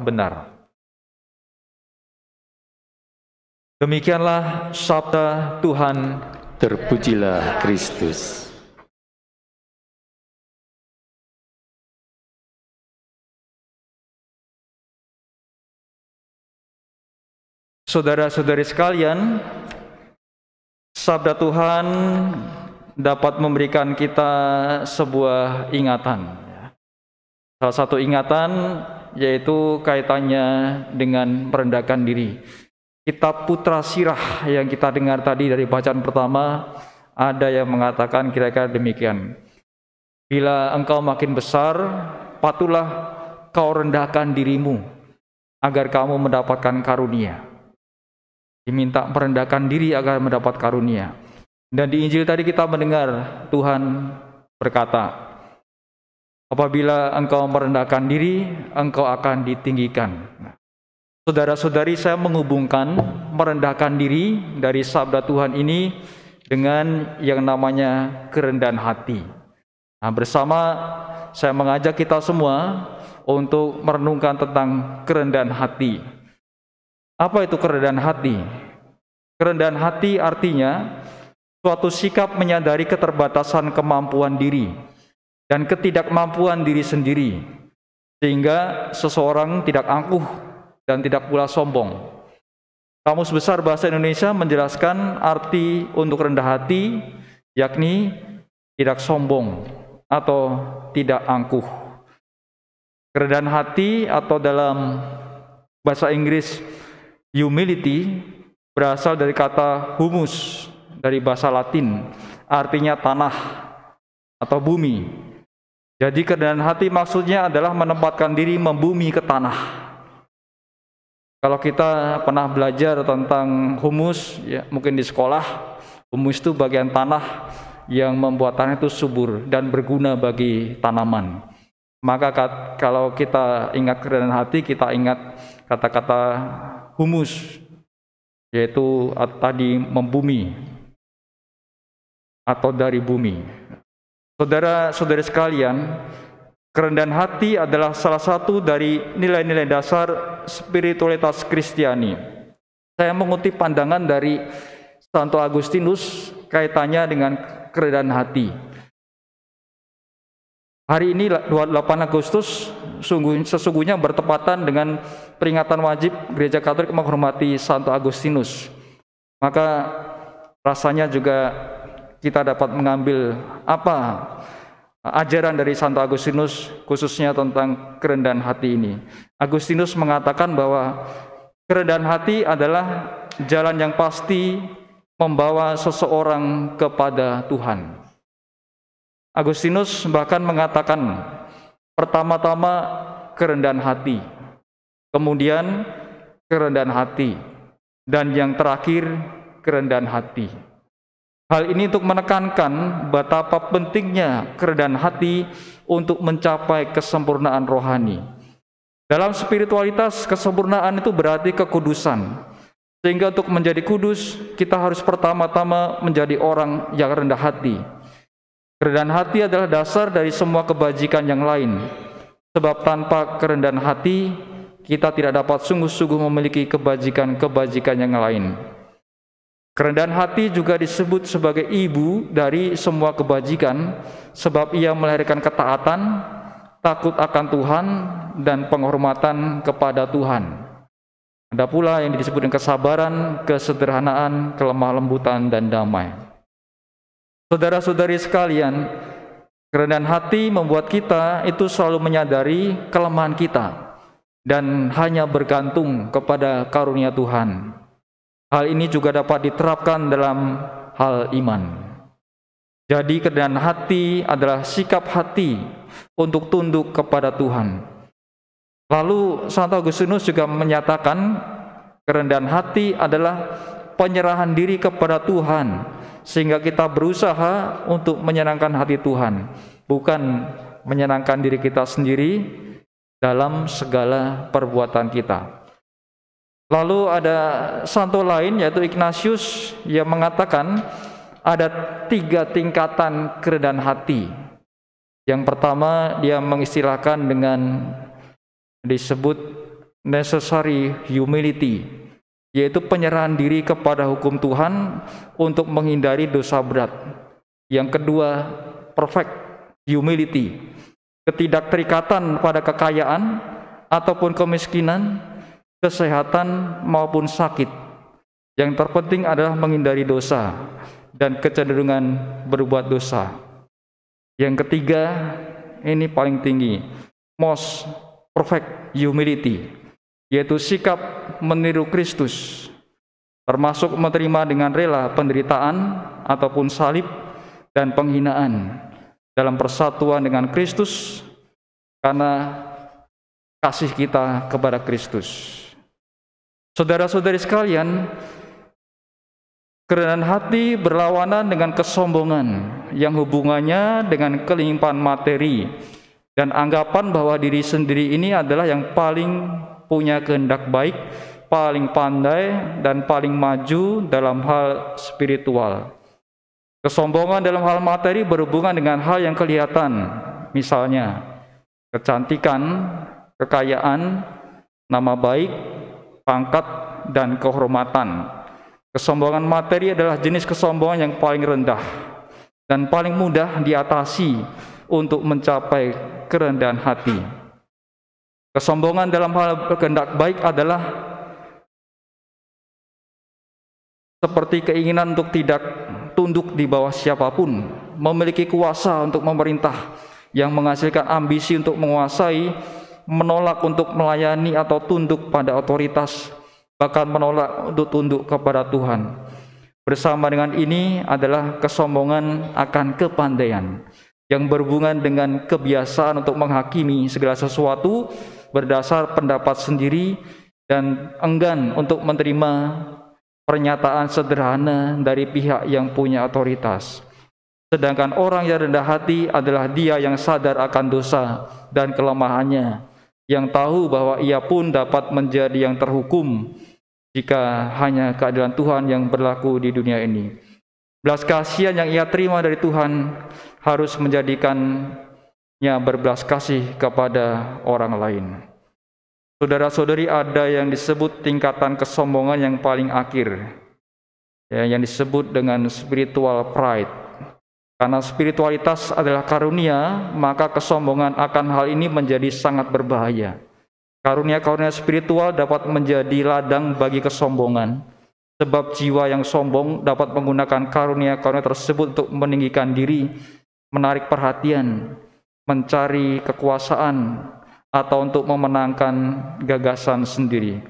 benar. Demikianlah sabda Tuhan. Terpujilah Kristus. Saudara-saudari sekalian, sabda Tuhan dapat memberikan kita sebuah ingatan. Salah satu ingatan yaitu kaitannya dengan merendahkan diri. Kitab Putra Sirah yang kita dengar tadi dari bacaan pertama, ada yang mengatakan kira-kira demikian. Bila engkau makin besar, patutlah kau rendahkan dirimu agar kamu mendapatkan karunia. Diminta merendahkan diri agar mendapat karunia. Dan di Injil tadi kita mendengar Tuhan berkata, apabila engkau merendahkan diri, engkau akan ditinggikan. Saudara-saudari, saya menghubungkan merendahkan diri dari sabda Tuhan ini dengan yang namanya kerendahan hati. Nah, bersama saya mengajak kita semua untuk merenungkan tentang kerendahan hati. Apa itu kerendahan hati? Kerendahan hati artinya suatu sikap menyadari keterbatasan kemampuan diri dan ketidakmampuan diri sendiri, sehingga seseorang tidak angkuh dan tidak pula sombong. Kamus Besar Bahasa Indonesia menjelaskan arti untuk rendah hati, yakni tidak sombong atau tidak angkuh. Kerendahan hati atau dalam bahasa Inggris humility berasal dari kata humus dari bahasa Latin, artinya tanah atau bumi. Jadi kerendahan hati maksudnya adalah menempatkan diri membumi ke tanah. Kalau kita pernah belajar tentang humus, ya mungkin di sekolah, humus itu bagian tanah yang membuat tanah itu subur dan berguna bagi tanaman. Maka kalau kita ingat kerendahan hati, kita ingat kata-kata humus, yaitu tadi membumi atau dari bumi. Saudara-saudari sekalian, kerendahan hati adalah salah satu dari nilai-nilai dasar spiritualitas Kristiani. Saya mengutip pandangan dari Santo Agustinus kaitannya dengan kerendahan hati. Hari ini 28 Agustus sesungguhnya bertepatan dengan peringatan wajib Gereja Katolik menghormati Santo Agustinus. Maka rasanya juga kita dapat mengambil apa ajaran dari Santo Agustinus khususnya tentang kerendahan hati ini. Agustinus mengatakan bahwa kerendahan hati adalah jalan yang pasti membawa seseorang kepada Tuhan. Agustinus bahkan mengatakan pertama-tama kerendahan hati, kemudian kerendahan hati, dan yang terakhir kerendahan hati. Hal ini untuk menekankan betapa pentingnya kerendahan hati untuk mencapai kesempurnaan rohani. Dalam spiritualitas, kesempurnaan itu berarti kekudusan. Sehingga untuk menjadi kudus, kita harus pertama-tama menjadi orang yang rendah hati. Kerendahan hati adalah dasar dari semua kebajikan yang lain. Sebab tanpa kerendahan hati, kita tidak dapat sungguh-sungguh memiliki kebajikan-kebajikan yang lain. Kerendahan hati juga disebut sebagai ibu dari semua kebajikan, sebab ia melahirkan ketaatan, takut akan Tuhan, dan penghormatan kepada Tuhan. Ada pula yang disebut dengan kesabaran, kesederhanaan, kelemah lembutan, dan damai. Saudara-saudari sekalian, kerendahan hati membuat kita itu selalu menyadari kelemahan kita dan hanya bergantung kepada karunia Tuhan. Hal ini juga dapat diterapkan dalam hal iman. Jadi kerendahan hati adalah sikap hati untuk tunduk kepada Tuhan. Lalu Santo Agustinus juga menyatakan kerendahan hati adalah penyerahan diri kepada Tuhan, sehingga kita berusaha untuk menyenangkan hati Tuhan, bukan menyenangkan diri kita sendiri dalam segala perbuatan kita. Lalu ada santo lain yaitu Ignatius yang mengatakan ada 3 tingkatan kerendahan hati. Yang pertama dia mengistilahkan dengan disebut necessary humility, yaitu penyerahan diri kepada hukum Tuhan untuk menghindari dosa berat. Yang kedua, perfect humility, ketidakterikatan pada kekayaan ataupun kemiskinan, kesehatan maupun sakit. Yang terpenting adalah menghindari dosa dan kecenderungan berbuat dosa. Yang ketiga, ini paling tinggi, most perfect humility, yaitu sikap meniru Kristus, termasuk menerima dengan rela penderitaan ataupun salib dan penghinaan dalam persatuan dengan Kristus karena kasih kita kepada Kristus. Saudara-saudari sekalian, kerendahan hati berlawanan dengan kesombongan yang hubungannya dengan kelimpahan materi dan anggapan bahwa diri sendiri ini adalah yang paling punya kehendak baik, paling pandai dan paling maju dalam hal spiritual. Kesombongan dalam hal materi berhubungan dengan hal yang kelihatan, misalnya kecantikan, kekayaan, nama baik, pangkat, dan kehormatan. Kesombongan materi adalah jenis kesombongan yang paling rendah dan paling mudah diatasi untuk mencapai kerendahan hati. Kesombongan dalam hal kehendak baik adalah seperti keinginan untuk tidak tunduk di bawah siapapun, memiliki kuasa untuk memerintah yang menghasilkan ambisi untuk menguasai, menolak untuk melayani atau tunduk pada otoritas, bahkan menolak untuk tunduk kepada Tuhan. Bersama dengan ini adalah kesombongan akan kepandaian yang berhubungan dengan kebiasaan untuk menghakimi segala sesuatu berdasar pendapat sendiri dan enggan untuk menerima pernyataan sederhana dari pihak yang punya otoritas. Sedangkan orang yang rendah hati adalah dia yang sadar akan dosa dan kelemahannya, yang tahu bahwa ia pun dapat menjadi yang terhukum jika hanya keadilan Tuhan yang berlaku di dunia ini. Belas kasihan yang ia terima dari Tuhan harus menjadikannya berbelas kasih kepada orang lain. Saudara-saudari, ada yang disebut tingkatan kesombongan yang paling akhir, yang disebut dengan spiritual pride. Karena spiritualitas adalah karunia, maka kesombongan akan hal ini menjadi sangat berbahaya. Karunia-karunia spiritual dapat menjadi ladang bagi kesombongan, sebab jiwa yang sombong dapat menggunakan karunia-karunia tersebut untuk meninggikan diri, menarik perhatian, mencari kekuasaan, atau untuk memenangkan gagasan sendiri.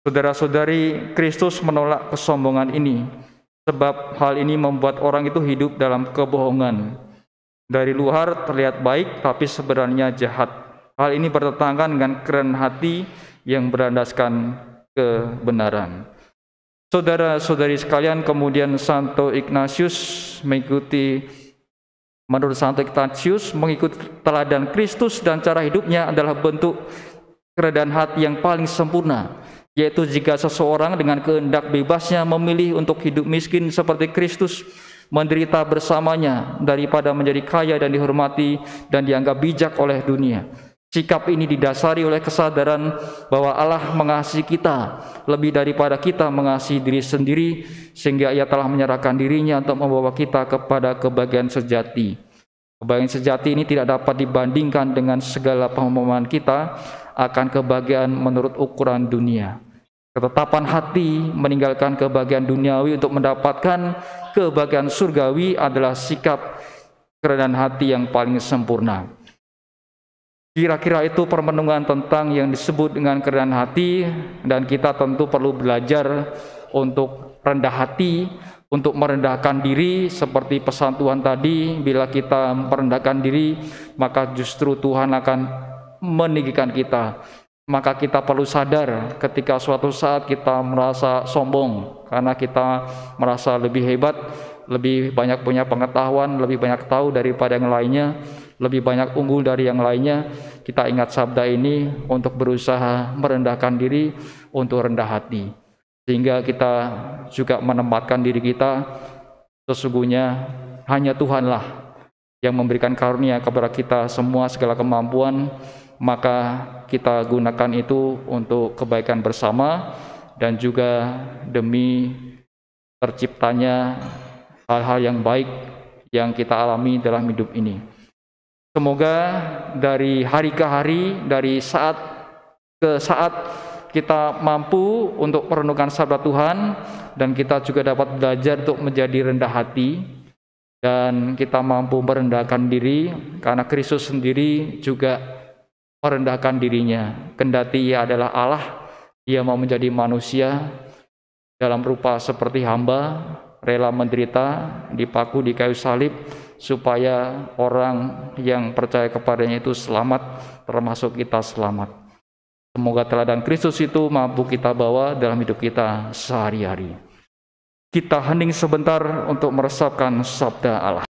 Saudara-saudari, Kristus menolak kesombongan ini, sebab hal ini membuat orang itu hidup dalam kebohongan. Dari luar terlihat baik, tapi sebenarnya jahat. Hal ini bertentangan dengan kerendahan hati yang berlandaskan kebenaran. Saudara-saudari sekalian, kemudian Santo Ignatius menurut Santo Ignatius, mengikuti teladan Kristus dan cara hidupnya adalah bentuk kerendahan hati yang paling sempurna, yaitu jika seseorang dengan kehendak bebasnya memilih untuk hidup miskin seperti Kristus, menderita bersamanya daripada menjadi kaya dan dihormati dan dianggap bijak oleh dunia. Sikap ini didasari oleh kesadaran bahwa Allah mengasihi kita lebih daripada kita mengasihi diri sendiri, sehingga Ia telah menyerahkan dirinya untuk membawa kita kepada kebahagiaan sejati. Kebahagiaan sejati ini tidak dapat dibandingkan dengan segala pemahaman kita akan kebahagiaan menurut ukuran dunia. Ketetapan hati meninggalkan kebahagiaan duniawi untuk mendapatkan kebahagiaan surgawi adalah sikap kerendahan hati yang paling sempurna. Kira-kira itu permenungan tentang yang disebut dengan kerendahan hati, dan kita tentu perlu belajar untuk rendah hati, untuk merendahkan diri seperti pesan Tuhan tadi. Bila kita merendahkan diri, maka justru Tuhan akan meninggikan kita. Maka kita perlu sadar ketika suatu saat kita merasa sombong karena kita merasa lebih hebat, lebih banyak punya pengetahuan, lebih banyak tahu daripada yang lainnya, lebih banyak unggul dari yang lainnya. Kita ingat sabda ini untuk berusaha merendahkan diri, untuk rendah hati, sehingga kita juga menempatkan diri kita sesungguhnya hanya Tuhanlah yang memberikan karunia kepada kita semua segala kemampuan maka kita gunakan itu untuk kebaikan bersama dan juga demi terciptanya hal-hal yang baik yang kita alami dalam hidup ini. Semoga dari hari ke hari, dari saat ke saat, kita mampu untuk merenungkan sabda Tuhan, dan kita juga dapat belajar untuk menjadi rendah hati, dan kita mampu merendahkan diri karena Kristus sendiri juga merendahkan dirinya. Kendati Ia adalah Allah, Ia mau menjadi manusia dalam rupa seperti hamba, rela menderita, dipaku di kayu salib, supaya orang yang percaya kepadanya itu selamat, termasuk kita selamat. Semoga teladan Kristus itu mampu kita bawa dalam hidup kita sehari-hari. Kita hening sebentar untuk meresapkan sabda Allah.